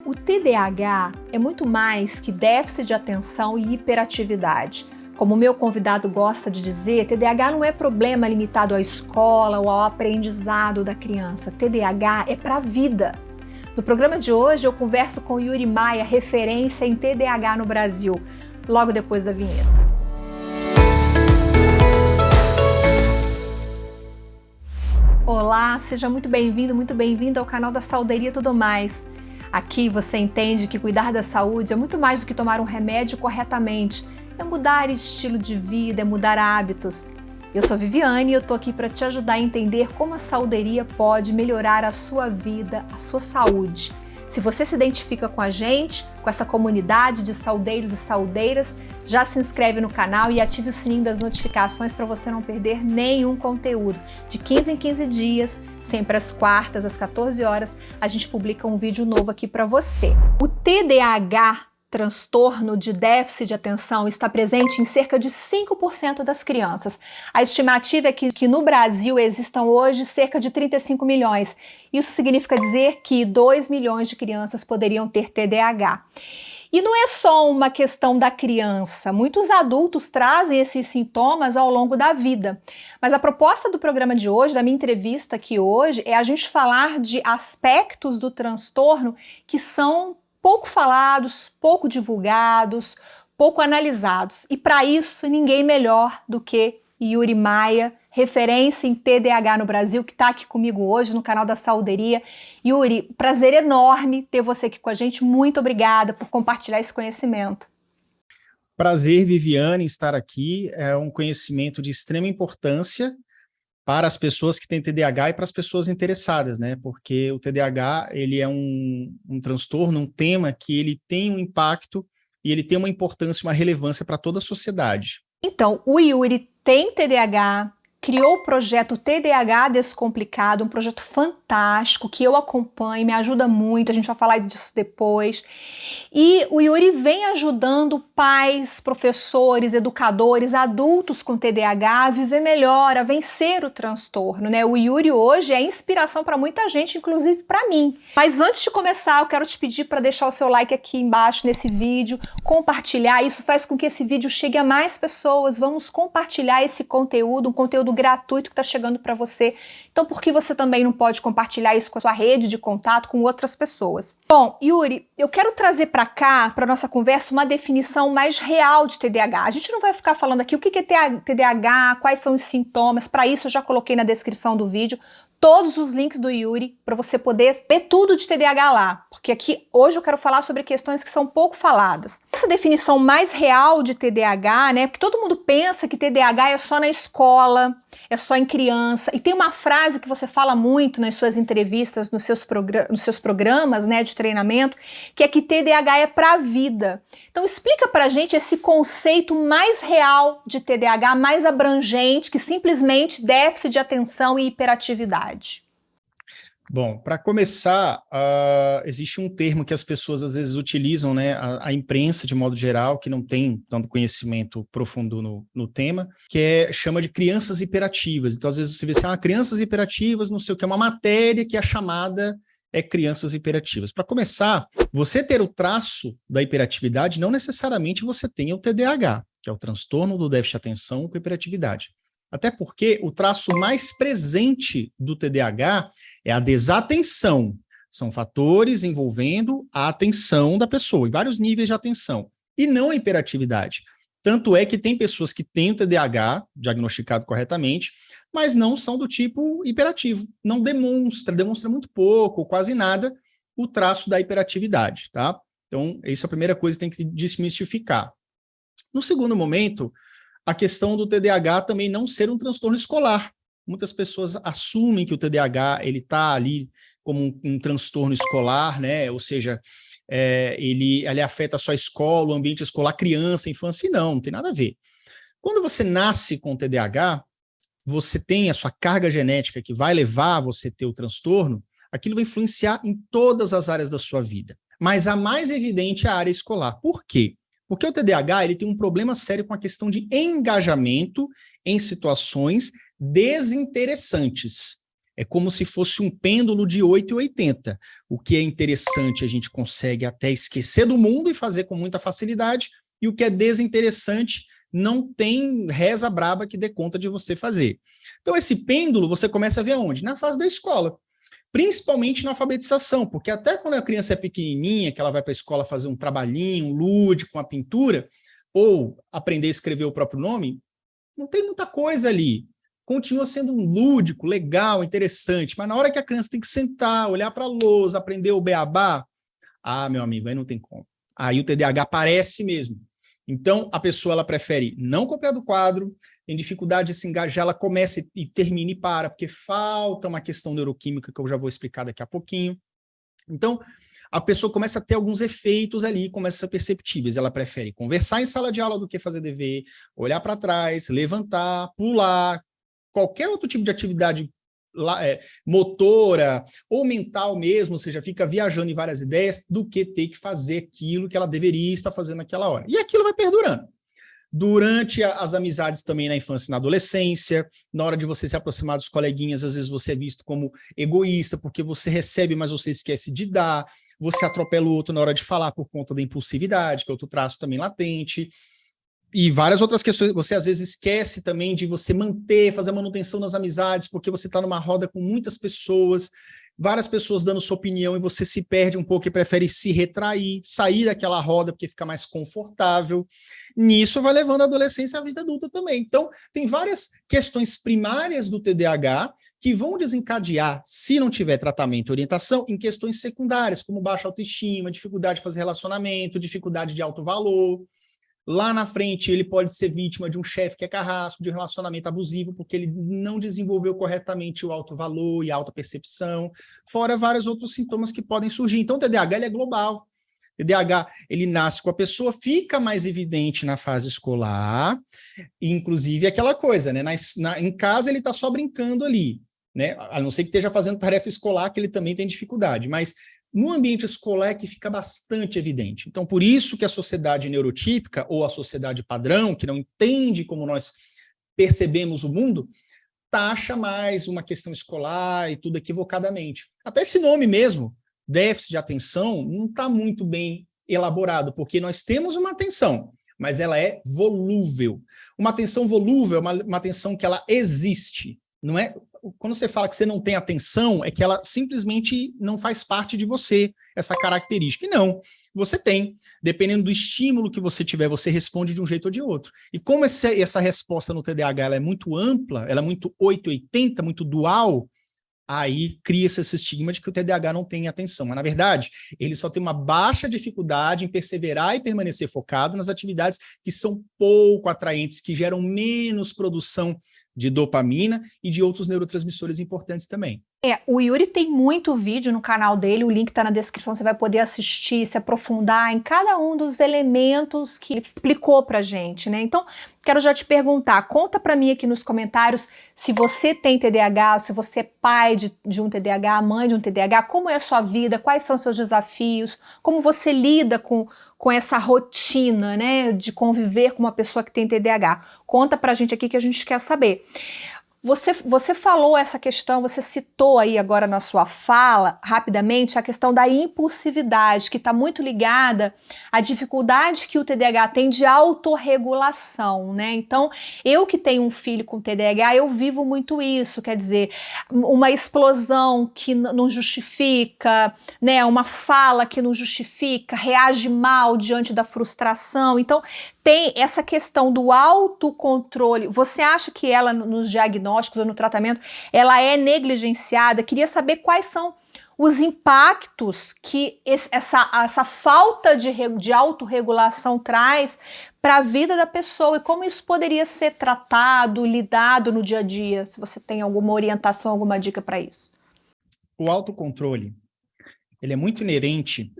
O TDAH é muito mais que déficit de atenção e hiperatividade. Como o meu convidado gosta de dizer, TDAH não é problema limitado à escola ou ao aprendizado da criança. TDAH é para a vida. No programa de hoje eu converso com Yuri Maia, referência em TDAH no Brasil, logo depois da vinheta. Olá, seja muito bem-vindo ao canal da Saúderia e Tudo Mais. Aqui você entende que cuidar da saúde é muito mais do que tomar um remédio corretamente. É mudar estilo de vida, é mudar hábitos. Eu sou Viviane e eu tô aqui para te ajudar a entender como a saúderia pode melhorar a sua vida, a sua saúde. Se você se identifica com a gente, com essa comunidade de saudeiros e saudeiras, já se inscreve no canal e ative o sininho das notificações para você não perder nenhum conteúdo. De 15 em 15 dias, sempre às quartas, às 14 horas, a gente publica um vídeo novo aqui para você. O TDAH, transtorno de déficit de atenção, está presente em cerca de 5% das crianças. A estimativa é que no Brasil existam hoje cerca de 35 milhões. Isso significa dizer que 2 milhões de crianças poderiam ter TDAH. E não é só uma questão da criança, muitos adultos trazem esses sintomas ao longo da vida. Mas a proposta do programa de hoje, da minha entrevista aqui hoje, é a gente falar de aspectos do transtorno que são pouco falados, pouco divulgados, pouco analisados. E para isso, ninguém melhor do que Yuri Maia, referência em TDAH no Brasil, que está aqui comigo hoje no canal da Saúderia. Yuri, prazer enorme ter você aqui com a gente. Muito obrigada por compartilhar esse conhecimento. Prazer, Viviane, estar aqui. É um conhecimento de extrema importância para as pessoas que têm TDAH e para as pessoas interessadas, né? Porque o TDAH, ele é um transtorno, um tema que ele tem um impacto e ele tem uma importância, uma relevância para toda a sociedade. Então, o Yuri tem TDAH, criou o projeto TDAH Descomplicado, um projeto fantástico que eu acompanho, me ajuda muito, a gente vai falar disso depois. E o Yuri vem ajudando pais, professores, educadores, adultos com TDAH a viver melhor, a vencer o transtorno, né? O Yuri hoje é inspiração para muita gente, inclusive para mim. Mas antes de começar, eu quero te pedir para deixar o seu like aqui embaixo nesse vídeo, compartilhar, isso faz com que esse vídeo chegue a mais pessoas, vamos compartilhar esse conteúdo, um conteúdo gratuito que está chegando para você. Então, por que você também não pode compartilhar isso com a sua rede de contato com outras pessoas? Bom, Yuri, eu quero trazer para cá, para nossa conversa, uma definição mais real de TDAH. A gente não vai ficar falando aqui o que é TDAH, quais são os sintomas. Para isso, eu já coloquei na descrição do vídeo todos os links do Yuri para você poder ver tudo de TDAH lá, porque aqui hoje eu quero falar sobre questões que são pouco faladas. Essa definição mais real de TDAH, né, porque todo mundo pensa que TDAH é só na escola, é só em criança, e tem uma frase que você fala muito nas suas entrevistas, nos seus programas, né, de treinamento, que é que TDAH é para a vida. Então explica pra gente esse conceito mais real de TDAH, mais abrangente, que simplesmente déficit de atenção e hiperatividade. Bom, para começar, existe um termo que as pessoas às vezes utilizam, né, a imprensa de modo geral, que não tem tanto conhecimento profundo no tema, que chama de crianças hiperativas. Então, às vezes você vê assim, crianças hiperativas, não sei o que, é uma matéria que a chamada é crianças hiperativas. Para começar, você ter o traço da hiperatividade, não necessariamente você tenha o TDAH, que é o transtorno do déficit de atenção com hiperatividade. Até porque o traço mais presente do TDAH é a desatenção. São fatores envolvendo a atenção da pessoa, em vários níveis de atenção, e não a hiperatividade. Tanto é que tem pessoas que têm o TDAH, diagnosticado corretamente, mas não são do tipo hiperativo. Não demonstra muito pouco, quase nada, o traço da hiperatividade, tá? Então, essa é a primeira coisa que tem que desmistificar. No segundo momento, a questão do TDAH também não ser um transtorno escolar. Muitas pessoas assumem que o TDAH ele está ali como um transtorno escolar, né? Ou seja, ele afeta só a escola, o ambiente escolar, criança, infância, e não tem nada a ver. Quando você nasce com TDAH, você tem a sua carga genética que vai levar a você ter o transtorno, aquilo vai influenciar em todas as áreas da sua vida. Mas a mais evidente é a área escolar. Por quê? Porque o TDAH ele tem um problema sério com a questão de engajamento em situações desinteressantes. É como se fosse um pêndulo de 8,80. O que é interessante a gente consegue até esquecer do mundo e fazer com muita facilidade, e o que é desinteressante não tem reza braba que dê conta de você fazer. Então esse pêndulo você começa a ver aonde? Na fase da escola. Principalmente na alfabetização, porque até quando a criança é pequenininha, que ela vai para a escola fazer um trabalhinho, um lúdico, uma pintura, ou aprender a escrever o próprio nome, não tem muita coisa ali. Continua sendo um lúdico, legal, interessante, mas na hora que a criança tem que sentar, olhar para a lousa, aprender o beabá, meu amigo, aí não tem como. Aí o TDAH aparece mesmo. Então, a pessoa ela prefere não copiar do quadro, tem dificuldade de se engajar, ela começa e termina e para, porque falta uma questão neuroquímica que eu já vou explicar daqui a pouquinho. Então, a pessoa começa a ter alguns efeitos ali, começa a ser perceptíveis. Ela prefere conversar em sala de aula do que fazer dever, olhar para trás, levantar, pular, qualquer outro tipo de atividade motora ou mental mesmo, ou seja, fica viajando em várias ideias, do que ter que fazer aquilo que ela deveria estar fazendo naquela hora. E aquilo vai perdurando. Durante as amizades também na infância e na adolescência, na hora de você se aproximar dos coleguinhas, às vezes você é visto como egoísta, porque você recebe, mas você esquece de dar, você atropela o outro na hora de falar por conta da impulsividade, que é outro traço também latente, e várias outras questões. Você às vezes esquece também de você fazer manutenção nas amizades, porque você está numa roda com muitas pessoas, várias pessoas dando sua opinião, e você se perde um pouco e prefere se retrair, sair daquela roda porque fica mais confortável. Nisso vai levando a adolescência à vida adulta também. Então, tem várias questões primárias do TDAH que vão desencadear, se não tiver tratamento e orientação, em questões secundárias, como baixa autoestima, dificuldade de fazer relacionamento, dificuldade de alto valor. Lá na frente, ele pode ser vítima de um chefe que é carrasco, de um relacionamento abusivo, porque ele não desenvolveu corretamente o alto valor e a alta percepção, fora vários outros sintomas que podem surgir. Então, o TDAH ele é global. O TDAH, ele nasce com a pessoa, fica mais evidente na fase escolar, inclusive aquela coisa, né? Em casa, ele está só brincando ali, né? A não ser que esteja fazendo tarefa escolar, que ele também tem dificuldade, mas no ambiente escolar é que fica bastante evidente. Então, por isso que a sociedade neurotípica, ou a sociedade padrão, que não entende como nós percebemos o mundo, taxa mais uma questão escolar e tudo equivocadamente. Até esse nome mesmo, déficit de atenção, não está muito bem elaborado, porque nós temos uma atenção, mas ela é volúvel. Uma atenção volúvel é uma atenção que ela existe, não é? Quando você fala que você não tem atenção, é que ela simplesmente não faz parte de você, essa característica. E não, você tem. Dependendo do estímulo que você tiver, você responde de um jeito ou de outro. E como essa resposta no TDAH ela é muito ampla, ela é muito 880, muito dual, aí cria-se esse estigma de que o TDAH não tem atenção. Mas, na verdade, ele só tem uma baixa dificuldade em perseverar e permanecer focado nas atividades que são pouco atraentes, que geram menos produção de dopamina e de outros neurotransmissores importantes também. O Yuri tem muito vídeo no canal dele, o link está na descrição, você vai poder assistir, se aprofundar em cada um dos elementos que ele explicou pra gente, né? Então, quero já te perguntar, conta pra mim aqui nos comentários se você tem TDAH, se você é pai de um TDAH, mãe de um TDAH, como é a sua vida, quais são os seus desafios, como você lida com essa rotina, né, de conviver com uma pessoa que tem TDAH. Conta pra gente aqui que a gente quer saber. Você falou essa questão, você citou aí agora na sua fala, rapidamente, a questão da impulsividade, que está muito ligada à dificuldade que o TDAH tem de autorregulação, né? Então, eu que tenho um filho com TDAH, eu vivo muito isso, quer dizer, uma explosão que não justifica, né? Uma fala que não justifica, reage mal diante da frustração. Então, tem essa questão do autocontrole. Você acha que ela, nos diagnósticos ou no tratamento, ela é negligenciada? Queria saber quais são os impactos que essa falta de autorregulação traz para a vida da pessoa e como isso poderia ser tratado, lidado no dia a dia, se você tem alguma orientação, alguma dica para isso. O autocontrole, ele é muito inerente,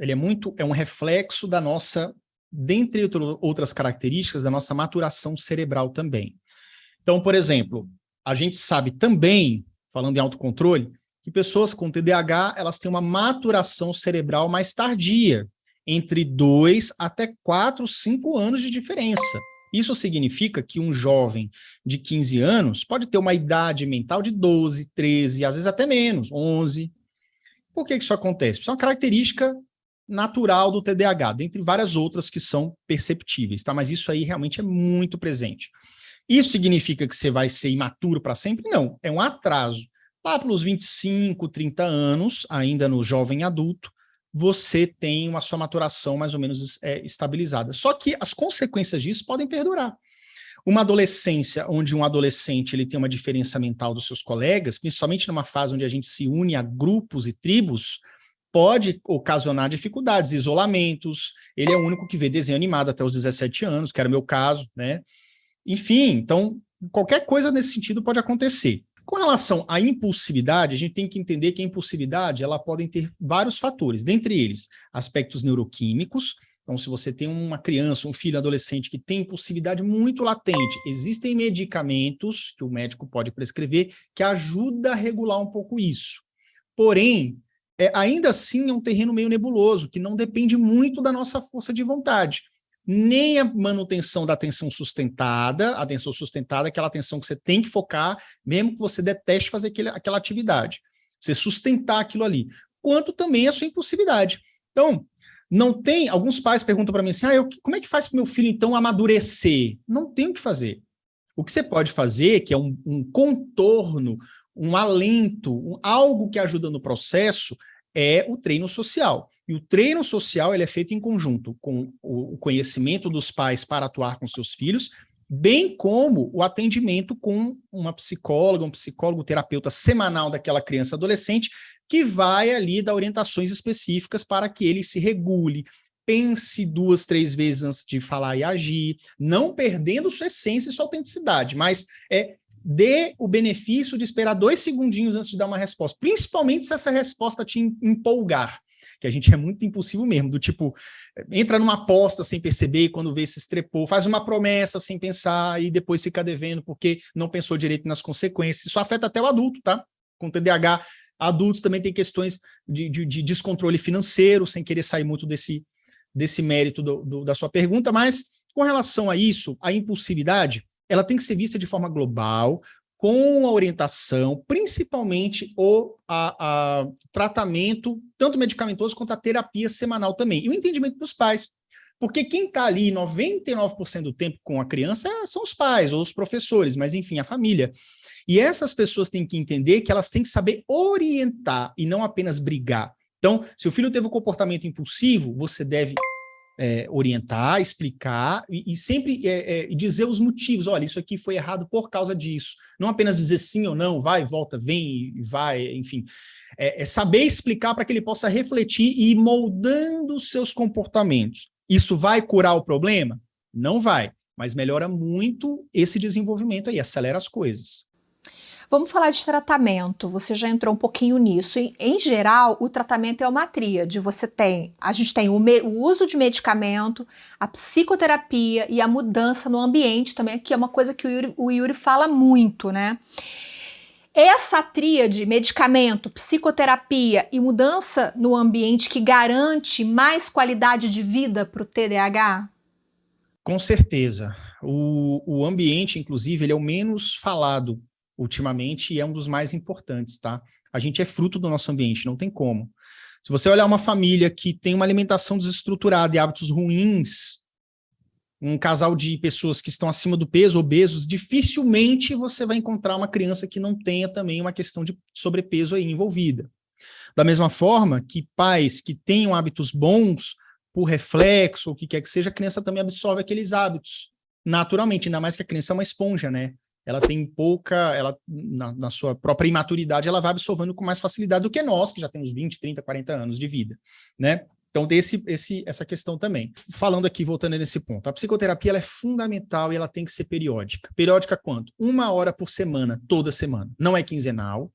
é um reflexo da nossa, dentre outras características, da nossa maturação cerebral também. Então, por exemplo, a gente sabe também, falando em autocontrole, que pessoas com TDAH, elas têm uma maturação cerebral mais tardia, entre 2 até 4, 5 anos de diferença. Isso significa que um jovem de 15 anos pode ter uma idade mental de 12, 13, às vezes até menos, 11. Por que isso acontece? Isso é uma característica natural do TDAH, dentre várias outras que são perceptíveis, tá? Mas isso aí realmente é muito presente. Isso significa que você vai ser imaturo para sempre? Não, é um atraso. Lá pelos 25, 30 anos, ainda no jovem adulto, você tem uma sua maturação mais ou menos estabilizada. Só que as consequências disso podem perdurar. Uma adolescência onde um adolescente ele tem uma diferença mental dos seus colegas, principalmente numa fase onde a gente se une a grupos e tribos, pode ocasionar dificuldades, isolamentos. Ele é o único que vê desenho animado até os 17 anos, que era o meu caso, né? Enfim, então, qualquer coisa nesse sentido pode acontecer. Com relação à impulsividade, a gente tem que entender que a impulsividade ela pode ter vários fatores, dentre eles aspectos neuroquímicos. Então, se você tem uma criança, um filho, adolescente que tem impulsividade muito latente, existem medicamentos que o médico pode prescrever que ajuda a regular um pouco isso. Porém, ainda assim é um terreno meio nebuloso, que não depende muito da nossa força de vontade. Nem a manutenção da atenção sustentada, a atenção sustentada é aquela atenção que você tem que focar, mesmo que você deteste fazer aquela atividade. Você sustentar aquilo ali. Quanto também a sua impulsividade. Então, não tem... Alguns pais perguntam para mim assim, como é que faz para o meu filho, então, amadurecer? Não tem o que fazer. O que você pode fazer, que é um contorno, um alento, algo que ajuda no processo, é o treino social. E o treino social ele é feito em conjunto com o conhecimento dos pais para atuar com seus filhos, bem como o atendimento com uma psicóloga, um psicólogo terapeuta semanal daquela criança adolescente, que vai ali dar orientações específicas para que ele se regule, pense 2, 3 vezes antes de falar e agir, não perdendo sua essência e sua autenticidade, mas dê o benefício de esperar 2 segundinhos antes de dar uma resposta, principalmente se essa resposta te empolgar, que a gente é muito impulsivo mesmo, do tipo, entra numa aposta sem perceber, e quando vê se estrepou, faz uma promessa sem pensar e depois fica devendo porque não pensou direito nas consequências. Isso afeta até o adulto, tá? Com TDAH, adultos também têm questões de descontrole financeiro, sem querer sair muito desse mérito da sua pergunta, mas com relação a isso, a impulsividade, ela tem que ser vista de forma global, com a orientação, principalmente o tratamento, tanto medicamentoso quanto a terapia semanal também. E o entendimento dos pais. Porque quem está ali 99% do tempo com a criança são os pais ou os professores, mas enfim, a família. E essas pessoas têm que entender que elas têm que saber orientar e não apenas brigar. Então, se o filho teve um comportamento impulsivo, você deve orientar, explicar e sempre dizer os motivos. Olha, isso aqui foi errado por causa disso. Não apenas dizer sim ou não, vai, volta, vem e vai, enfim. Saber explicar para que ele possa refletir e ir moldando os seus comportamentos. Isso vai curar o problema? Não vai, mas melhora muito esse desenvolvimento aí, acelera as coisas. Vamos falar de tratamento, você já entrou um pouquinho nisso. Em geral, o tratamento é uma tríade. A gente tem o uso de medicamento, a psicoterapia e a mudança no ambiente também, que é uma coisa que o Yuri fala muito, né? Essa tríade, medicamento, psicoterapia e mudança no ambiente que garante mais qualidade de vida para o TDAH? Com certeza. O ambiente, inclusive, ele é o menos falado ultimamente, e é um dos mais importantes, tá? A gente é fruto do nosso ambiente, não tem como. Se você olhar uma família que tem uma alimentação desestruturada e hábitos ruins, um casal de pessoas que estão acima do peso, obesos, dificilmente você vai encontrar uma criança que não tenha também uma questão de sobrepeso aí envolvida. Da mesma forma que pais que tenham hábitos bons, por reflexo, ou o que quer que seja, a criança também absorve aqueles hábitos naturalmente, ainda mais que a criança é uma esponja, né? Ela tem pouca, na sua própria imaturidade, ela vai absorvendo com mais facilidade do que nós, que já temos 20, 30, 40 anos de vida, né? Então, tem essa questão também. Falando aqui, voltando nesse ponto, a psicoterapia ela é fundamental e ela tem que ser periódica. Periódica quanto? 1 hora por semana, toda semana. Não é quinzenal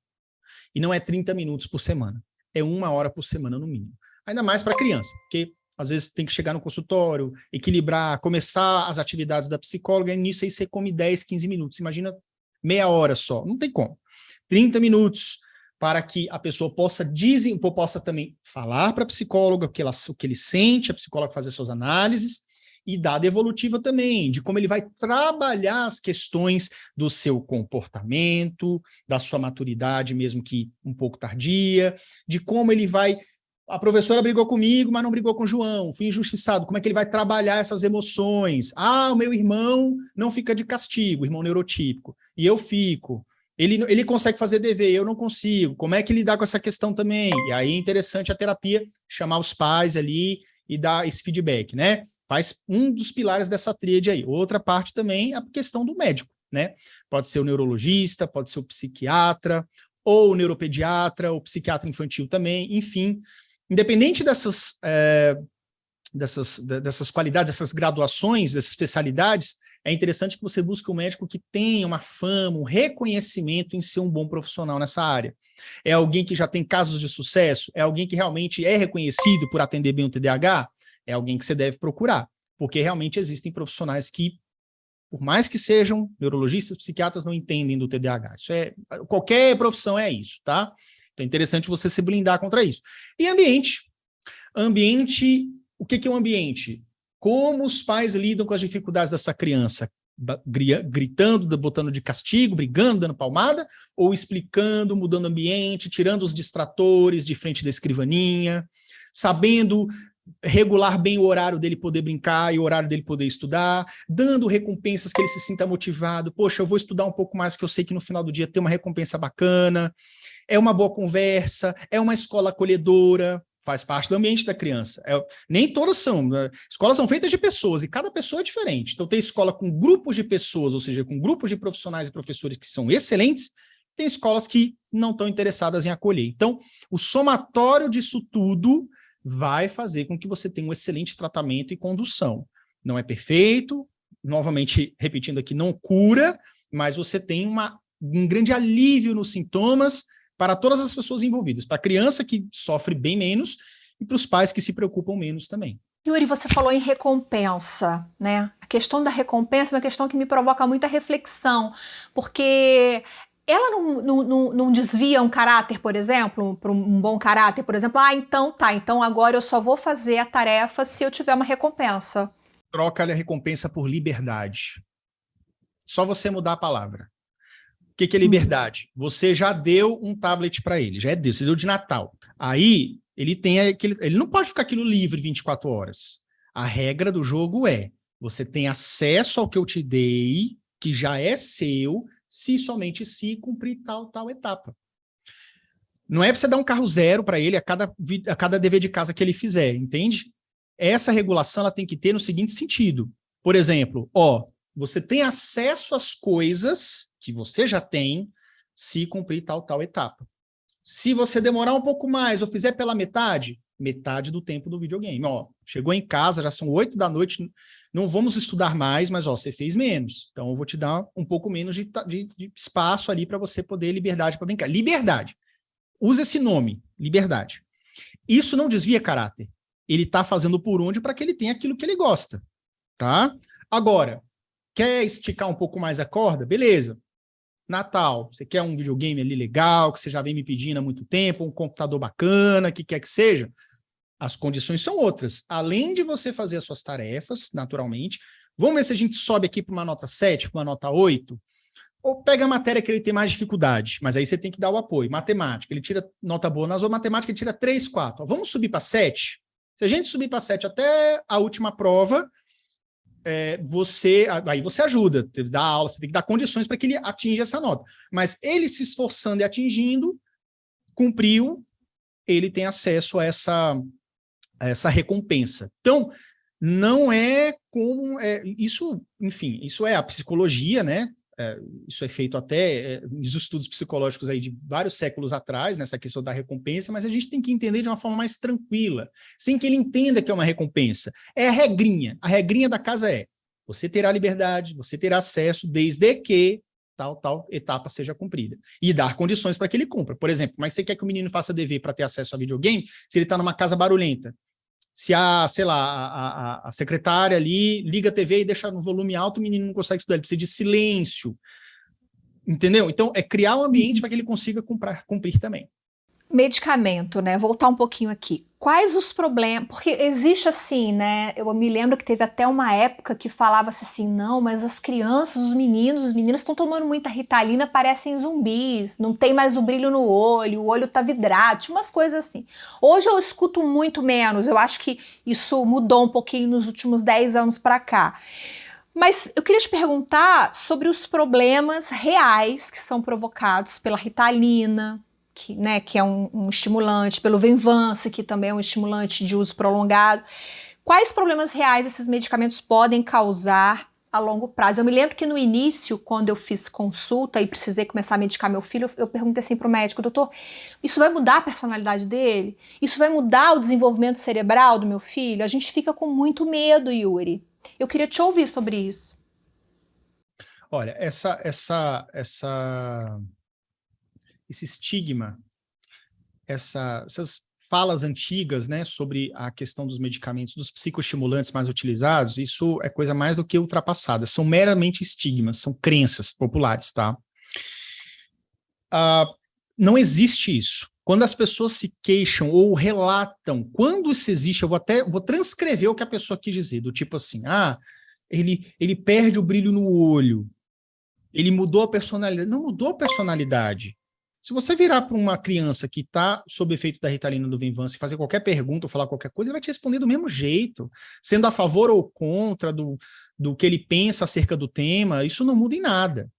e não é 30 minutos por semana. É 1 hora por semana, no mínimo. Ainda mais para criança, porque às vezes tem que chegar no consultório, equilibrar, começar as atividades da psicóloga, e nisso aí você come 10, 15 minutos. Imagina meia hora só. Não tem como. 30 minutos para que a pessoa possa também falar para a psicóloga o que ele sente, a psicóloga fazer suas análises, e dada evolutiva também, de como ele vai trabalhar as questões do seu comportamento, da sua maturidade, mesmo que um pouco tardia, de como ele vai... A professora brigou comigo, mas não brigou com o João, fui injustiçado. Como é que ele vai trabalhar essas emoções? O meu irmão não fica de castigo, irmão neurotípico, e eu fico. Ele consegue fazer dever, eu não consigo. Como é que lidar com essa questão também? E aí é interessante a terapia chamar os pais ali e dar esse feedback, né? Faz um dos pilares dessa tríade aí. Outra parte também é a questão do médico, né? Pode ser o neurologista, pode ser o psiquiatra, ou o neuropediatra, o psiquiatra infantil também, enfim... Independente dessas qualidades, dessas graduações, dessas especialidades, é interessante que você busque um médico que tenha uma fama, um reconhecimento em ser um bom profissional nessa área. É alguém que já tem casos de sucesso? É alguém que realmente é reconhecido por atender bem o TDAH? É alguém que você deve procurar, porque realmente existem profissionais que, por mais que sejam neurologistas, psiquiatras, não entendem do TDAH. Qualquer profissão é isso, tá? Então é interessante você se blindar contra isso. E ambiente. Ambiente, o que é um ambiente? Como os pais lidam com as dificuldades dessa criança? Gritando, botando de castigo, brigando, dando palmada, ou explicando, mudando o ambiente, tirando os distratores de frente da escrivaninha, sabendo regular bem o horário dele poder brincar e o horário dele poder estudar, dando recompensas que ele se sinta motivado. Poxa, eu vou estudar um pouco mais, porque eu sei que no final do dia tem uma recompensa bacana. É uma boa conversa, é uma escola acolhedora, faz parte do ambiente da criança. Nem todas são. Escolas são feitas de pessoas, e cada pessoa é diferente. Então tem escola com grupos de pessoas, ou seja, com grupos de profissionais e professores que são excelentes, tem escolas que não estão interessadas em acolher. Então, o somatório disso tudo vai fazer com que você tenha um excelente tratamento e condução. Não é perfeito, novamente repetindo aqui, não cura, mas você tem um grande alívio nos sintomas para todas as pessoas envolvidas, para a criança que sofre bem menos e para os pais que se preocupam menos também. Yuri, você falou em recompensa, né? A questão da recompensa é uma questão que me provoca muita reflexão, porque ela não desvia um caráter, por exemplo, para um bom caráter, por exemplo, então agora eu só vou fazer a tarefa se eu tiver uma recompensa. Troca a recompensa por liberdade. Só você mudar a palavra. O que é liberdade? Você já deu um tablet para ele, já deu, você deu de Natal. Aí, ele não pode ficar aquilo livre 24 horas. A regra do jogo você tem acesso ao que eu te dei, que já é seu, somente se cumprir tal etapa. Não é para você dar um carro zero para ele a cada dever de casa que ele fizer, entende? Essa regulação ela tem que ter no seguinte sentido. Por exemplo, você tem acesso às coisas que você já tem se cumprir tal etapa. Se você demorar um pouco mais ou fizer pela metade do tempo do videogame. Chegou em casa, já são 8 da noite, não vamos estudar mais, mas você fez menos. Então eu vou te dar um pouco menos de espaço ali para você poder liberdade para brincar. Liberdade. Usa esse nome, liberdade. Isso não desvia caráter. Ele está fazendo por onde para que ele tenha aquilo que ele gosta. Tá? Agora, quer esticar um pouco mais a corda? Beleza. Natal, você quer um videogame ali legal, que você já vem me pedindo há muito tempo, um computador bacana, que quer que seja? As condições são outras. Além de você fazer as suas tarefas, naturalmente, vamos ver se a gente sobe aqui para uma nota 7, para uma nota 8, ou pega a matéria que ele tem mais dificuldade, mas aí você tem que dar o apoio. Matemática, ele tira nota boa nas outras, matemática ele tira 3, 4. Vamos subir para 7? Se a gente subir para 7 até a última prova, aí você ajuda, você dá aula, você tem que dar condições para que ele atinja essa nota. Mas ele se esforçando e atingindo, cumpriu, ele tem acesso a essa recompensa. Então, não é como... isso, enfim, isso é a psicologia, né? Isso é feito até nos estudos psicológicos aí de vários séculos atrás, nessa questão da recompensa, mas a gente tem que entender de uma forma mais tranquila, sem que ele entenda que é uma recompensa. É a regrinha da casa você terá liberdade, você terá acesso, desde que tal etapa seja cumprida. E dar condições para que ele cumpra. Por exemplo, mas você quer que o menino faça dever para ter acesso a videogame se ele está numa casa barulhenta? Se a secretária ali liga a TV e deixa no volume alto, o menino não consegue estudar, ele precisa de silêncio. Entendeu? Então, é criar um ambiente para que ele consiga cumprir também. Medicamento, né? Voltar um pouquinho aqui. Quais os problemas? Porque existe assim, né? Eu me lembro que teve até uma época que falava-se assim, não, mas as crianças, os meninos estão tomando muita Ritalina, parecem zumbis, não tem mais o brilho no olho, o olho tá vidrado, tinha umas coisas assim. Hoje eu escuto muito menos, eu acho que isso mudou um pouquinho nos últimos 10 anos para cá. Mas eu queria te perguntar sobre os problemas reais que são provocados pela Ritalina, que é um estimulante, pelo Venvance, que também é um estimulante de uso prolongado. Quais problemas reais esses medicamentos podem causar a longo prazo? Eu me lembro que no início, quando eu fiz consulta e precisei começar a medicar meu filho, eu perguntei assim para o médico, doutor, isso vai mudar a personalidade dele? Isso vai mudar o desenvolvimento cerebral do meu filho? A gente fica com muito medo, Yuri. Eu queria te ouvir sobre isso. Olha, esse estigma, essas falas antigas, né, sobre a questão dos medicamentos, dos psicoestimulantes mais utilizados, isso é coisa mais do que ultrapassada. São meramente estigmas, são crenças populares, tá? Não existe isso. Quando as pessoas se queixam ou relatam, quando isso existe, eu vou transcrever o que a pessoa quis dizer, do tipo assim, ele perde o brilho no olho, ele mudou a personalidade. Não mudou a personalidade. Se você virar para uma criança que está sob efeito da Ritalina do Venvance e fazer qualquer pergunta ou falar qualquer coisa, ele vai te responder do mesmo jeito, sendo a favor ou contra do que ele pensa acerca do tema, isso não muda em nada.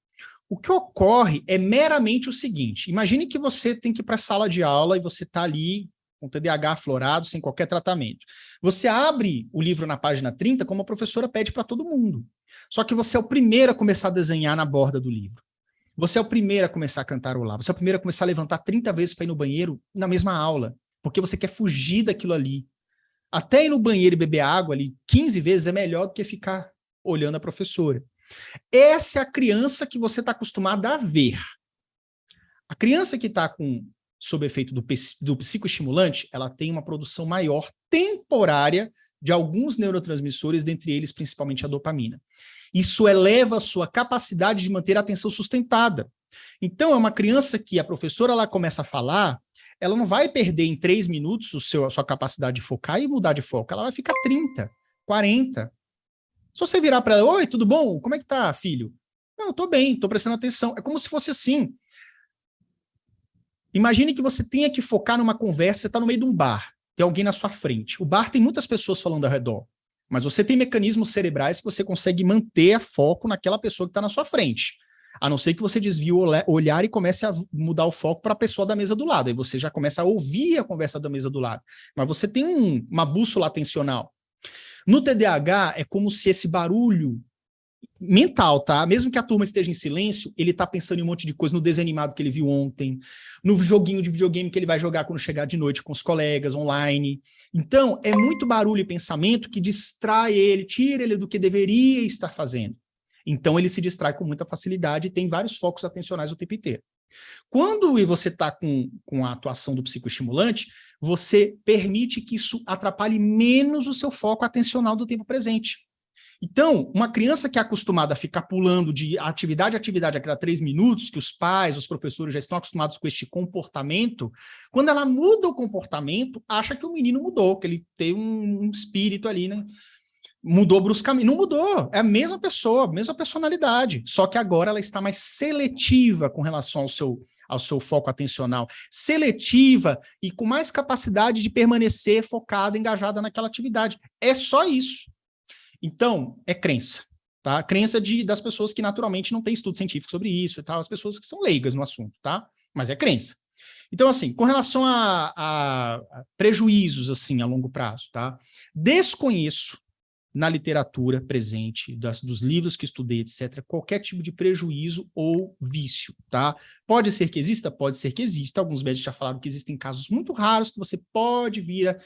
O que ocorre é meramente o seguinte, imagine que você tem que ir para a sala de aula e você está ali com TDAH aflorado, sem qualquer tratamento. Você abre o livro na página 30, como a professora pede para todo mundo. Só que você é o primeiro a começar a desenhar na borda do livro. Você é o primeiro a começar a cantarolar. Você é o primeiro a começar a levantar 30 vezes para ir no banheiro na mesma aula, porque você quer fugir daquilo ali. Até ir no banheiro e beber água ali 15 vezes é melhor do que ficar olhando a professora. Essa é a criança que você está acostumado a ver. A criança que está sob efeito do psicoestimulante, ela tem uma produção maior temporária de alguns neurotransmissores, dentre eles principalmente a dopamina. Isso eleva a sua capacidade de manter a atenção sustentada. Então, é uma criança que a professora lá começa a falar, ela não vai perder em 3 minutos a sua capacidade de focar e mudar de foco, ela vai ficar 30, 40. Se você virar para ela, oi, tudo bom? Como é que tá, filho? Não, tô bem, tô prestando atenção. É como se fosse assim. Imagine que você tenha que focar numa conversa, você está no meio de um bar, tem alguém na sua frente. O bar tem muitas pessoas falando ao redor, mas você tem mecanismos cerebrais que você consegue manter a foco naquela pessoa que está na sua frente. A não ser que você desvie o olhar e comece a mudar o foco para a pessoa da mesa do lado. Aí você já começa a ouvir a conversa da mesa do lado. Mas você tem uma bússola atencional. No TDAH, é como se esse barulho mental, tá? Mesmo que a turma esteja em silêncio, ele tá pensando em um monte de coisa, no desenho animado que ele viu ontem, no joguinho de videogame que ele vai jogar quando chegar de noite com os colegas online. Então, é muito barulho e pensamento que distrai ele, tira ele do que deveria estar fazendo. Então, ele se distrai com muita facilidade e tem vários focos atencionais o tempo inteiro. Quando você está com a atuação do psicoestimulante, você permite que isso atrapalhe menos o seu foco atencional do tempo presente. Então, uma criança que é acostumada a ficar pulando de atividade a atividade a cada 3 minutos, que os pais, os professores já estão acostumados com este comportamento, quando ela muda o comportamento, acha que o menino mudou, que ele tem um espírito ali, né? Mudou bruscamente. Não mudou, é a mesma pessoa, a mesma personalidade, só que agora ela está mais seletiva com relação ao seu foco atencional, seletiva e com mais capacidade de permanecer focada, engajada naquela atividade. É só isso. Então, é crença, tá? Crença das pessoas que naturalmente não têm estudo científico sobre isso e tal, as pessoas que são leigas no assunto, tá? Mas é crença. Então, assim, com relação a prejuízos, assim, a longo prazo, tá? Desconheço na literatura presente, dos livros que estudei, etc., qualquer tipo de prejuízo ou vício, tá? Pode ser que exista? Pode ser que exista. Alguns médicos já falaram que existem casos muito raros que você pode vir a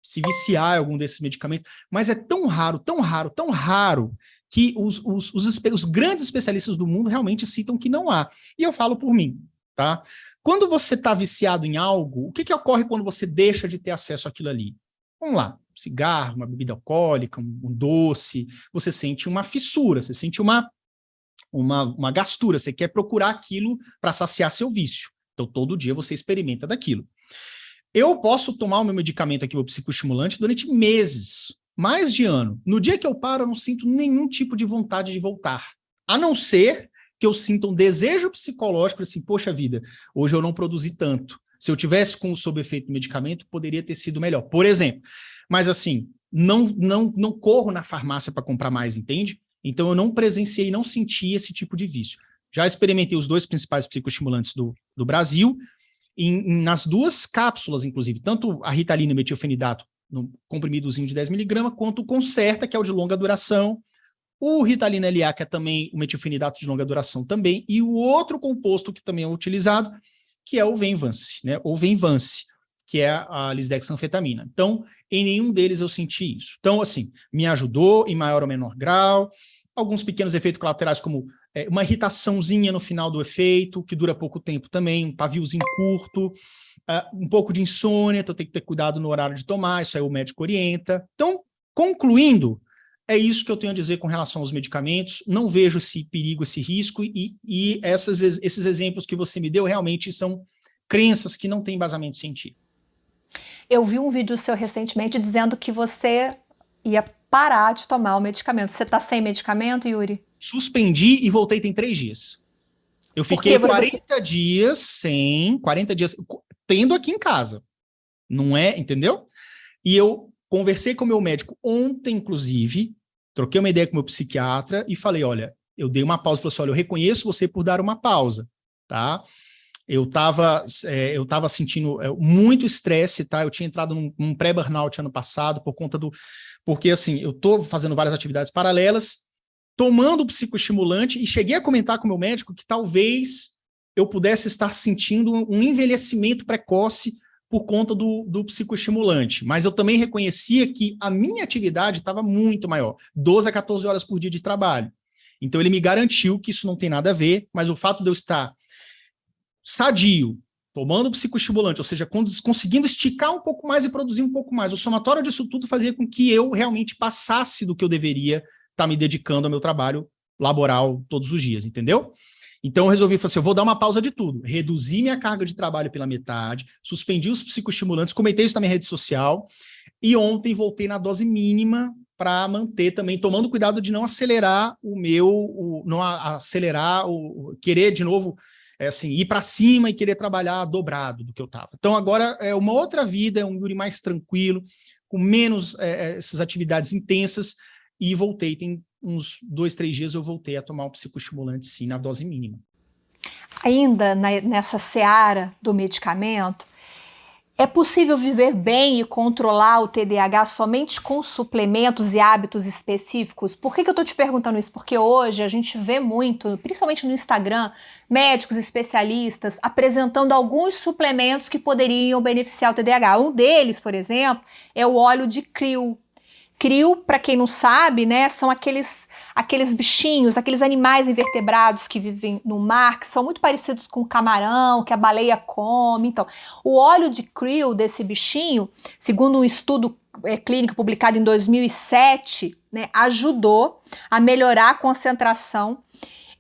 se viciar em algum desses medicamentos, mas é tão raro, tão raro, tão raro, que os grandes especialistas do mundo realmente citam que não há. E eu falo por mim, tá? Quando você está viciado em algo, o que ocorre quando você deixa de ter acesso àquilo ali? Vamos lá, um cigarro, uma bebida alcoólica, um doce, você sente uma fissura, você sente uma gastura, você quer procurar aquilo para saciar seu vício. Então, todo dia você experimenta daquilo. Eu posso tomar o meu medicamento aqui, o psicoestimulante, durante meses, mais de ano. No dia que eu paro, eu não sinto nenhum tipo de vontade de voltar. A não ser que eu sinta um desejo psicológico, assim, poxa vida, hoje eu não produzi tanto. Se eu tivesse sob efeito do medicamento, poderia ter sido melhor. Por exemplo. Mas assim, não corro na farmácia para comprar mais, entende? Então eu não presenciei, não senti esse tipo de vício. Já experimentei os 2 principais psicoestimulantes do Brasil, nas 2 cápsulas, inclusive, tanto a Ritalina e metilfenidato, no comprimidozinho de 10 miligramas, quanto o Concerta, que é o de longa duração, o Ritalina LA, que é também o metilfenidato de longa duração também, e o outro composto que também é utilizado, que é o Venvance, né? Ou Venvance, que é a lisdexanfetamina. Então, em nenhum deles eu senti isso. Então, assim, me ajudou em maior ou menor grau, alguns pequenos efeitos colaterais, como uma irritaçãozinha no final do efeito, que dura pouco tempo também, um paviozinho curto, um pouco de insônia, então tem que ter cuidado no horário de tomar, isso aí o médico orienta. Então, concluindo, é isso que eu tenho a dizer com relação aos medicamentos, não vejo esse perigo, esse risco, e esses exemplos que você me deu realmente são crenças que não têm embasamento científico. Eu vi um vídeo seu recentemente dizendo que você ia parar de tomar o medicamento. Você está sem medicamento, Yuri? Suspendi e voltei tem 3 dias. Eu fiquei 40 dias sem, 40 dias, tendo aqui em casa. Não é, entendeu? E eu conversei com o meu médico ontem, inclusive, troquei uma ideia com o meu psiquiatra e falei, olha, eu dei uma pausa, falei assim, olha, eu reconheço você por dar uma pausa, tá? Eu tava sentindo muito estresse, tá? Eu tinha entrado num pré-burnout ano passado por conta porque, assim, eu tô fazendo várias atividades paralelas, tomando psicoestimulante, e cheguei a comentar com o meu médico que talvez eu pudesse estar sentindo um envelhecimento precoce por conta do psicoestimulante. Mas eu também reconhecia que a minha atividade estava muito maior, 12 a 14 horas por dia de trabalho. Então ele me garantiu que isso não tem nada a ver, mas o fato de eu estar sadio, tomando psicoestimulante, ou seja, conseguindo esticar um pouco mais e produzir um pouco mais, o somatório disso tudo fazia com que eu realmente passasse do que eu deveria estar me dedicando ao meu trabalho laboral todos os dias, entendeu? Então eu resolvi, falei assim, eu vou dar uma pausa de tudo, reduzir minha carga de trabalho pela metade, suspendi os psicoestimulantes, comentei isso na minha rede social, e ontem voltei na dose mínima para manter também, tomando cuidado de não acelerar querer de novo, ir para cima e querer trabalhar dobrado do que eu estava. Então agora é uma outra vida, é um Yuri mais tranquilo, com menos essas atividades intensas, e voltei, tem uns 2, 3 dias eu voltei a tomar um psicoestimulante, sim, na dose mínima. Ainda nessa seara do medicamento, é possível viver bem e controlar o TDAH somente com suplementos e hábitos específicos? Por que eu estou te perguntando isso? Porque hoje a gente vê muito, principalmente no Instagram, médicos especialistas apresentando alguns suplementos que poderiam beneficiar o TDAH. Um deles, por exemplo, é o óleo de krill. Krill, para quem não sabe, né, são aqueles bichinhos, aqueles animais invertebrados que vivem no mar, que são muito parecidos com o camarão, que a baleia come. Então, o óleo de krill desse bichinho, segundo um estudo clínico publicado em 2007, né, ajudou a melhorar a concentração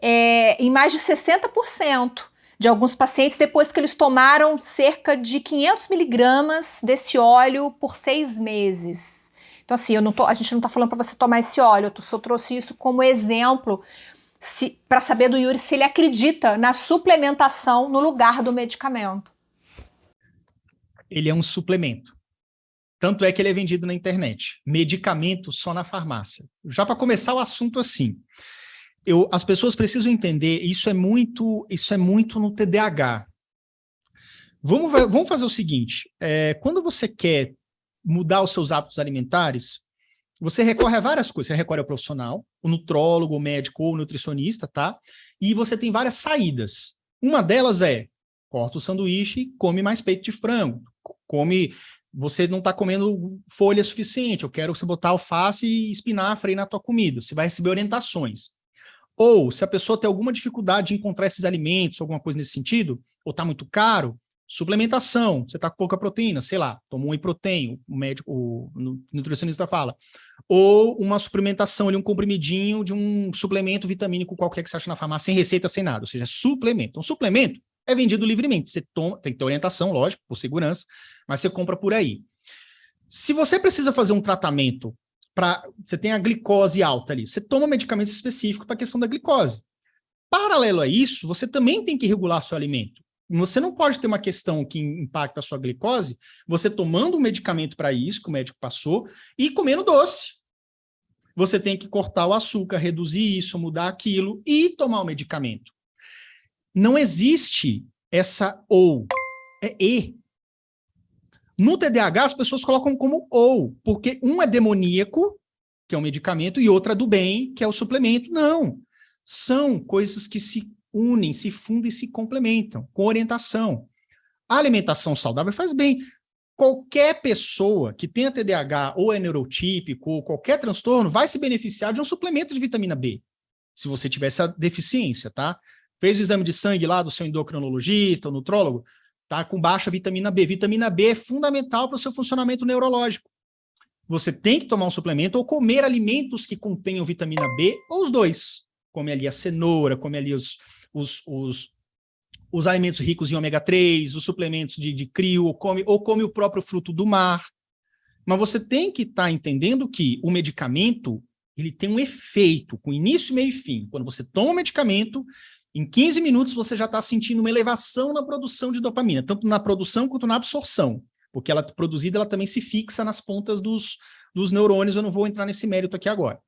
em mais de 60% de alguns pacientes depois que eles tomaram cerca de 500 miligramas desse óleo por 6 meses. Então, assim, a gente não está falando para você tomar esse óleo, eu só trouxe isso como exemplo para saber do Yuri se ele acredita na suplementação no lugar do medicamento. Ele é um suplemento. Tanto é que ele é vendido na internet. Medicamento só na farmácia. Já para começar o assunto assim, as pessoas precisam entender, isso é muito no TDAH. Vamos fazer o seguinte, quando você quer mudar os seus hábitos alimentares, você recorre a várias coisas. Você recorre ao profissional, o nutrólogo, o médico ou o nutricionista, tá? E você tem várias saídas. Uma delas é, corta o sanduíche, come mais peito de frango. Você não está comendo folha suficiente, eu quero você botar alface e espinafre aí na tua comida. Você vai receber orientações. Ou, se a pessoa tem alguma dificuldade de encontrar esses alimentos, alguma coisa nesse sentido, ou está muito caro, suplementação, você está com pouca proteína, sei lá, toma um whey protein, o nutricionista fala. Ou uma suplementação, um comprimidinho de um suplemento vitamínico qualquer que você acha na farmácia, sem receita, sem nada, ou seja, suplemento. Então, suplemento é vendido livremente. Você toma, tem que ter orientação, lógico, por segurança, mas você compra por aí. Se você precisa fazer um tratamento você tem a glicose alta ali, você toma medicamento específico para a questão da glicose. Paralelo a isso, você também tem que regular seu alimento. Você não pode ter uma questão que impacta a sua glicose, você tomando um medicamento para isso, que o médico passou, e comendo doce. Você tem que cortar o açúcar, reduzir isso, mudar aquilo e tomar o medicamento. Não existe essa ou, é e. No TDAH, as pessoas colocam como ou, porque um é demoníaco, que é um medicamento, e outro é do bem, que é o suplemento. Não. São coisas que se unem, se fundem e se complementam, com orientação. A alimentação saudável faz bem. Qualquer pessoa que tenha TDAH ou é neurotípico ou qualquer transtorno vai se beneficiar de um suplemento de vitamina B, se você tiver essa deficiência, tá? Fez o exame de sangue lá do seu endocrinologista, ou nutrólogo, tá com baixa vitamina B. Vitamina B é fundamental para o seu funcionamento neurológico. Você tem que tomar um suplemento ou comer alimentos que contenham vitamina B, ou os dois. Come ali a cenoura, come ali os alimentos ricos em ômega 3, os suplementos de crio, ou come o próprio fruto do mar. Mas você tem que estar entendendo que o medicamento ele tem um efeito com início, meio e fim. Quando você toma o medicamento, em 15 minutos você já está sentindo uma elevação na produção de dopamina, tanto na produção quanto na absorção, porque ela produzida ela também se fixa nas pontas dos neurônios, eu não vou entrar nesse mérito aqui agora.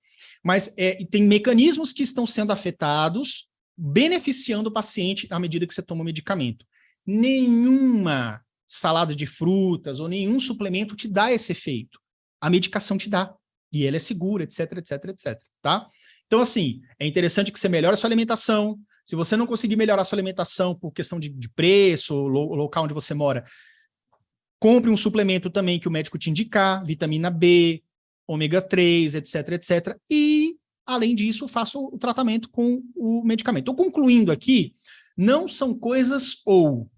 Mas tem mecanismos que estão sendo afetados, beneficiando o paciente à medida que você toma o medicamento. Nenhuma salada de frutas ou nenhum suplemento te dá esse efeito. A medicação te dá. E ela é segura, etc, etc, etc. Tá? Então, assim, é interessante que você melhore a sua alimentação. Se você não conseguir melhorar a sua alimentação por questão de preço, local onde você mora, compre um suplemento também que o médico te indicar, vitamina B, ômega 3, etc, etc. E, além disso, faça o tratamento com o medicamento. Estou concluindo aqui, não são coisas ou.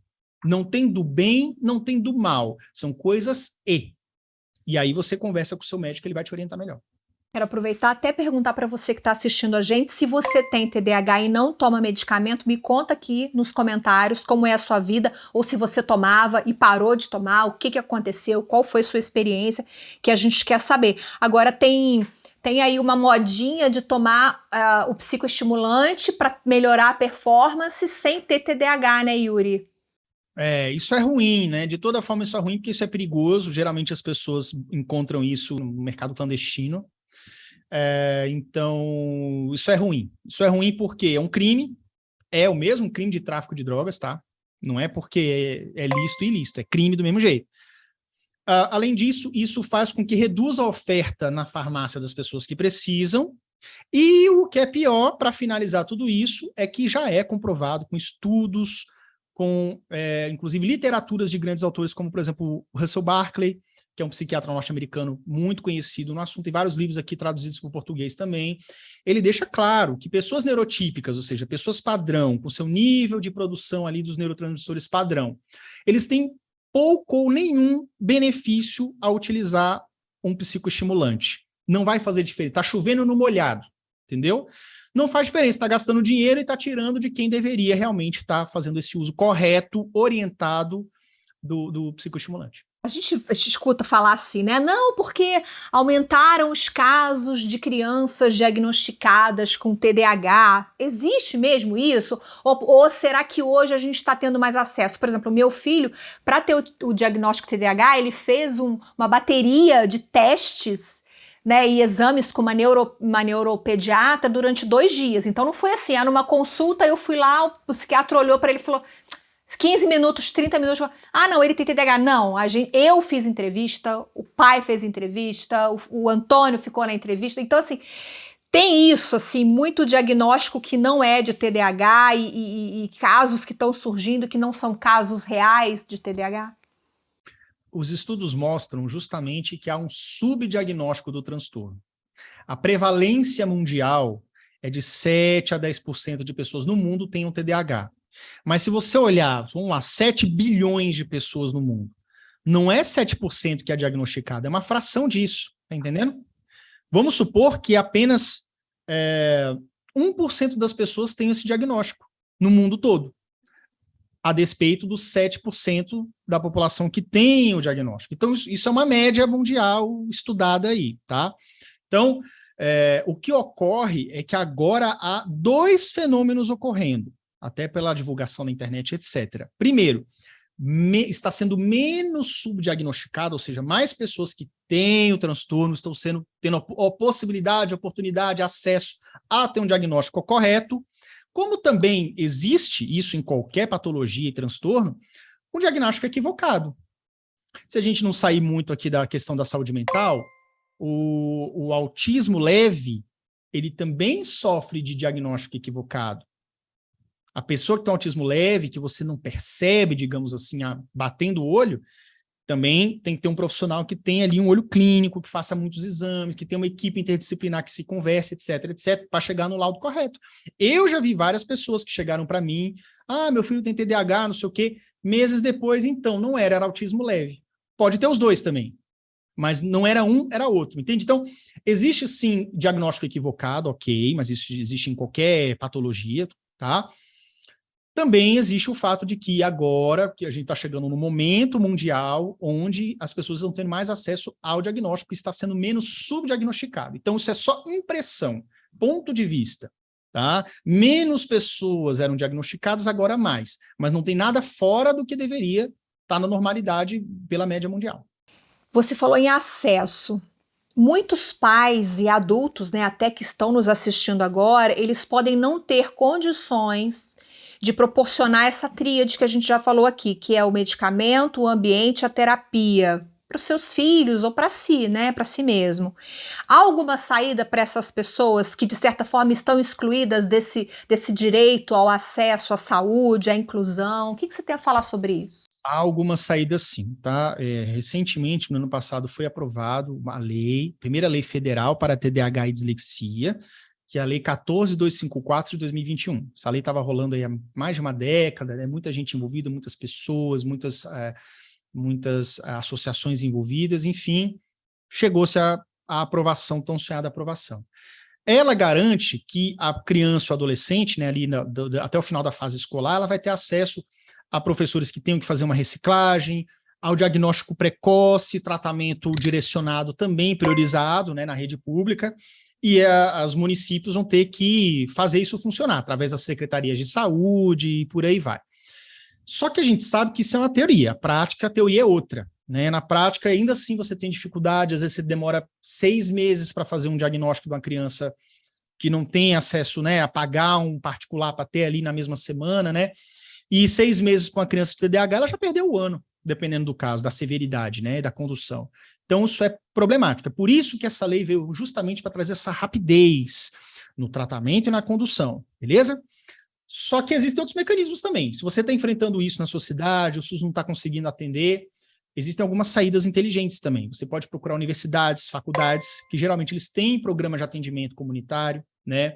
Não tem do bem, não tem do mal. São coisas e. E aí você conversa com o seu médico, ele vai te orientar melhor. Quero aproveitar até perguntar para você que está assistindo a gente, se você tem TDAH e não toma medicamento, me conta aqui nos comentários como é a sua vida, ou se você tomava e parou de tomar, o que aconteceu, qual foi a sua experiência, que a gente quer saber. Agora tem aí uma modinha de tomar o psicoestimulante para melhorar a performance sem ter TDAH, né, Yuri? Isso é ruim, né? De toda forma isso é ruim porque isso é perigoso, geralmente as pessoas encontram isso no mercado clandestino. Então, isso é ruim. Isso é ruim porque é um crime, é o mesmo crime de tráfico de drogas, tá? Não é porque é lícito e ilícito, é crime do mesmo jeito. Além disso, isso faz com que reduza a oferta na farmácia das pessoas que precisam, e o que é pior, para finalizar tudo isso, é que já é comprovado com estudos, com, inclusive, literaturas de grandes autores, como, por exemplo, o Russell Barkley, que é um psiquiatra norte-americano muito conhecido no assunto, tem vários livros aqui traduzidos para o português também. Ele deixa claro que pessoas neurotípicas, ou seja, pessoas padrão, com seu nível de produção ali dos neurotransmissores padrão, eles têm pouco ou nenhum benefício ao utilizar um psicoestimulante. Não vai fazer diferença. Está chovendo no molhado, entendeu? Não faz diferença, está gastando dinheiro e está tirando de quem deveria realmente estar fazendo esse uso correto, orientado do psicoestimulante. A gente escuta falar assim, né? Não, porque aumentaram os casos de crianças diagnosticadas com TDAH. Existe mesmo isso? Ou será que hoje a gente está tendo mais acesso? Por exemplo, o meu filho, para ter o diagnóstico TDAH, ele fez uma bateria de testes, né, e exames com uma neuropediatra durante 2 dias. Então não foi assim, numa consulta eu fui lá, o psiquiatra olhou para ele e falou... 15 minutos, 30 minutos, não, ele tem TDAH. Não, eu fiz entrevista, o pai fez entrevista, o Antônio ficou na entrevista. Então, assim, tem isso, assim, muito diagnóstico que não é de TDAH e casos que estão surgindo que não são casos reais de TDAH? Os estudos mostram justamente que há um subdiagnóstico do transtorno. A prevalência mundial é de 7 a 10% de pessoas no mundo têm um TDAH. Mas se você olhar, vamos lá, 7 bilhões de pessoas no mundo, não é 7% que é diagnosticado, é uma fração disso, tá entendendo? Vamos supor que apenas 1% das pessoas têm esse diagnóstico no mundo todo. a despeito dos 7% da população que tem o diagnóstico. Então, isso é uma média mundial estudada aí, tá? Então, o que ocorre é que agora há dois fenômenos ocorrendo, até pela divulgação na internet, etc. Primeiro, está sendo menos subdiagnosticado, ou seja, mais pessoas que têm o transtorno estão tendo a possibilidade, oportunidade, acesso a ter um diagnóstico correto, como também existe isso em qualquer patologia e transtorno, um diagnóstico equivocado. Se a gente não sair muito aqui da questão da saúde mental, o autismo leve, ele também sofre de diagnóstico equivocado. A pessoa que tem autismo leve, que você não percebe, digamos assim, batendo o olho, também tem que ter um profissional que tenha ali um olho clínico, que faça muitos exames, que tenha uma equipe interdisciplinar que se converse, etc, para chegar no laudo correto. Eu já vi várias pessoas que chegaram para mim, meu filho tem TDAH, não sei o quê, meses depois, então, não era autismo leve. Pode ter os dois também, mas não era um, era outro, entende? Então, existe sim diagnóstico equivocado, ok, mas isso existe em qualquer patologia, tá? Também existe o fato de que agora, que a gente está chegando no momento mundial, onde as pessoas estão tendo mais acesso ao diagnóstico, está sendo menos subdiagnosticado. Então, isso é só impressão, ponto de vista. Tá? Menos pessoas eram diagnosticadas, agora mais. Mas não tem nada fora do que deveria estar na normalidade pela média mundial. Você falou em acesso. Muitos pais e adultos, né, até que estão nos assistindo agora, eles podem não ter condições de proporcionar essa tríade que a gente já falou aqui, que é o medicamento, o ambiente, a terapia, para os seus filhos ou para si, né, para si mesmo. Há alguma saída para essas pessoas que, de certa forma, estão excluídas desse direito ao acesso à saúde, à inclusão? O que você tem a falar sobre isso? Há algumas saídas sim, tá? Recentemente, no ano passado, foi aprovado uma lei, primeira lei federal para TDAH e dislexia, que é a Lei 14.254 de 2021. Essa lei estava rolando aí há mais de uma década, né? Muita gente envolvida, muitas pessoas, muitas associações envolvidas, enfim, chegou-se à aprovação, tão sonhada aprovação. Ela garante que a criança ou adolescente, né, ali até o final da fase escolar, ela vai ter acesso a professores que tenham que fazer uma reciclagem, ao diagnóstico precoce, tratamento direcionado também priorizado, né, na rede pública, e os municípios vão ter que fazer isso funcionar, através das secretarias de saúde e por aí vai. Só que a gente sabe que isso é uma teoria, a teoria é outra. Né? Na prática, ainda assim, você tem dificuldade, às vezes você demora 6 meses para fazer um diagnóstico de uma criança que não tem acesso, né, a pagar um particular para ter ali na mesma semana, né? E 6 meses com a criança de TDAH, ela já perdeu o ano, dependendo do caso, da severidade, né, da condução. Então, isso é problemático. É por isso que essa lei veio justamente para trazer essa rapidez no tratamento e na condução, beleza? Só que existem outros mecanismos também. Se você está enfrentando isso na sua cidade, o SUS não está conseguindo atender, existem algumas saídas inteligentes também. Você pode procurar universidades, faculdades, que geralmente eles têm programa de atendimento comunitário, né?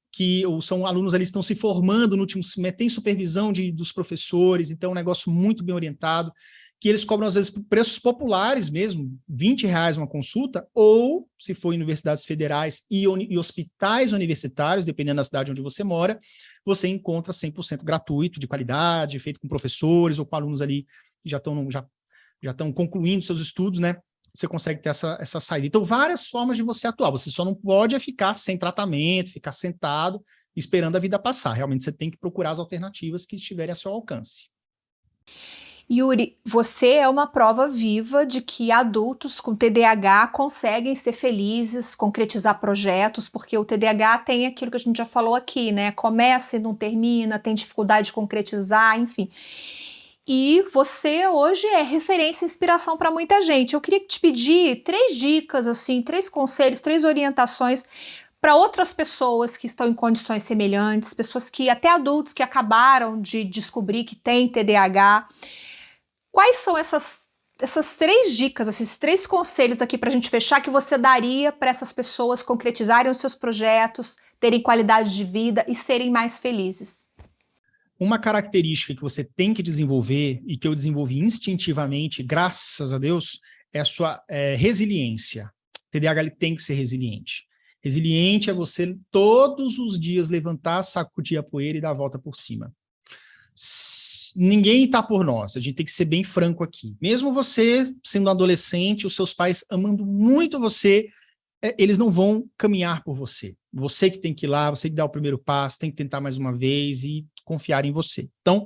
Que são alunos ali estão se formando no último semestre, tem supervisão dos professores, então é um negócio muito bem orientado, que eles cobram, às vezes, preços populares mesmo, R$20 uma consulta, ou, se for em universidades federais e hospitais universitários, dependendo da cidade onde você mora, você encontra 100% gratuito, de qualidade, feito com professores ou com alunos ali que já estão concluindo seus estudos, né? Você consegue ter essa saída. Então, várias formas de você atuar. Você só não pode ficar sem tratamento, ficar sentado, esperando a vida passar. Realmente, você tem que procurar as alternativas que estiverem a seu alcance. Yuri, você é uma prova viva de que adultos com TDAH conseguem ser felizes, concretizar projetos, porque o TDAH tem aquilo que a gente já falou aqui, né? Começa e não termina, tem dificuldade de concretizar, enfim. E você hoje é referência e inspiração para muita gente. Eu queria te pedir 3 dicas, assim, 3 conselhos, 3 orientações para outras pessoas que estão em condições semelhantes, pessoas que, até adultos que acabaram de descobrir que têm TDAH. Quais são essas 3 dicas, esses 3 conselhos aqui para a gente fechar que você daria para essas pessoas concretizarem os seus projetos, terem qualidade de vida e serem mais felizes? Uma característica que você tem que desenvolver e que eu desenvolvi instintivamente, graças a Deus, é a sua resiliência. TDAH ele tem que ser resiliente. Resiliente é você todos os dias levantar, sacudir a poeira e dar a volta por cima. ninguém tá por nós, a gente tem que ser bem franco aqui. Mesmo você sendo um adolescente, os seus pais amando muito você, eles não vão caminhar por você. Você que tem que ir lá, você que dá o primeiro passo, tem que tentar mais uma vez e confiar em você. Então,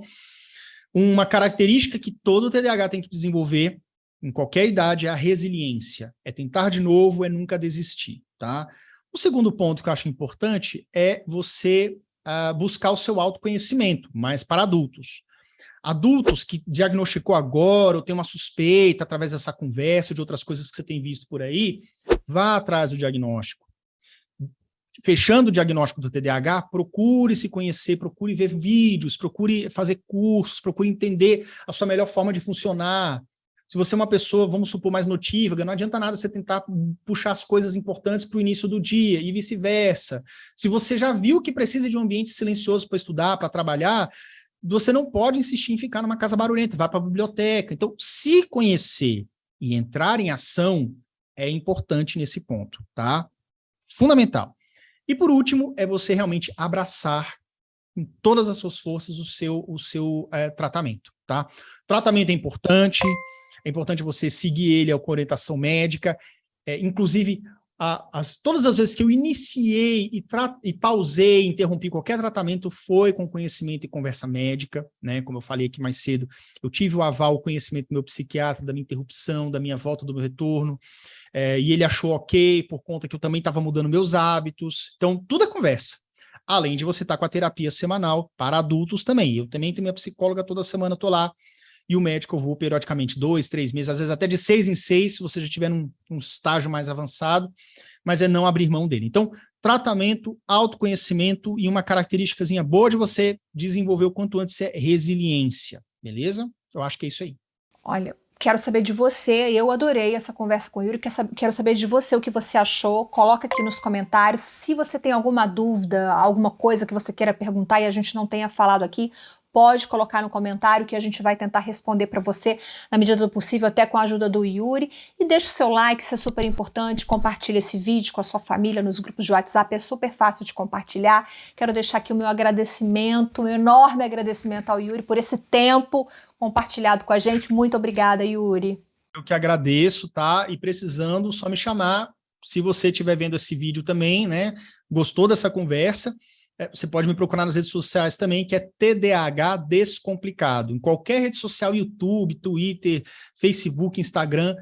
uma característica que todo TDAH tem que desenvolver, em qualquer idade, é a resiliência. É tentar de novo, é nunca desistir, tá? O segundo ponto que eu acho importante é você buscar o seu autoconhecimento, mas para adultos. Adultos que diagnosticou agora ou tem uma suspeita através dessa conversa ou de outras coisas que você tem visto por aí, vá atrás do diagnóstico. Fechando o diagnóstico do TDAH, procure se conhecer, procure ver vídeos, procure fazer cursos, procure entender a sua melhor forma de funcionar. Se você é uma pessoa, vamos supor, mais notívaga, não adianta nada você tentar puxar as coisas importantes para o início do dia e vice-versa. Se você já viu que precisa de um ambiente silencioso para estudar, para trabalhar, você não pode insistir em ficar numa casa barulhenta, vai para a biblioteca. Então, se conhecer e entrar em ação é importante nesse ponto, tá? Fundamental. E por último, é você realmente abraçar com todas as suas forças o seu tratamento, tá? Tratamento é importante você seguir ele com orientação médica, inclusive todas as vezes que eu iniciei e pausei, interrompi qualquer tratamento, foi com conhecimento e conversa médica, né? Como eu falei aqui mais cedo, eu tive o aval, o conhecimento do meu psiquiatra, da minha interrupção, da minha volta, do meu retorno, e ele achou ok, por conta que eu também estava mudando meus hábitos. Então, tudo é conversa. Além de você estar com a terapia semanal para adultos também. Eu também tenho minha psicóloga, toda semana estou lá. E o médico eu vou periodicamente 2, 3 meses, às vezes até de 6 em 6, se você já estiver num estágio mais avançado, mas é não abrir mão dele. Então, tratamento, autoconhecimento e uma característicazinha boa de você desenvolver o quanto antes é resiliência, beleza? Eu acho que é isso aí. Olha, quero saber de você, eu adorei essa conversa com o Yuri, quero saber de você o que você achou, coloca aqui nos comentários, se você tem alguma dúvida, alguma coisa que você queira perguntar e a gente não tenha falado aqui, pode colocar no comentário que a gente vai tentar responder para você na medida do possível, até com a ajuda do Yuri. E deixa o seu like, isso é super importante. Compartilha esse vídeo com a sua família nos grupos de WhatsApp, é super fácil de compartilhar. Quero deixar aqui o meu agradecimento, meu enorme agradecimento ao Yuri por esse tempo compartilhado com a gente. Muito obrigada, Yuri. Eu que agradeço, tá? E precisando, só me chamar. Se você estiver vendo esse vídeo também, né? Gostou dessa conversa? Você pode me procurar nas redes sociais também, que é TDAH Descomplicado. Em qualquer rede social, YouTube, Twitter, Facebook, Instagram,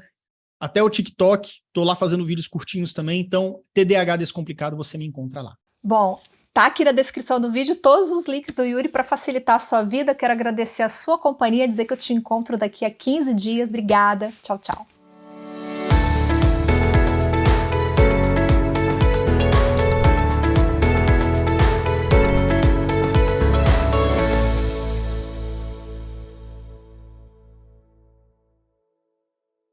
até o TikTok. Estou lá fazendo vídeos curtinhos também. Então, TDAH Descomplicado, você me encontra lá. Bom, tá aqui na descrição do vídeo todos os links do Yuri para facilitar a sua vida. Quero agradecer a sua companhia, dizer que eu te encontro daqui a 15 dias. Obrigada. Tchau, tchau.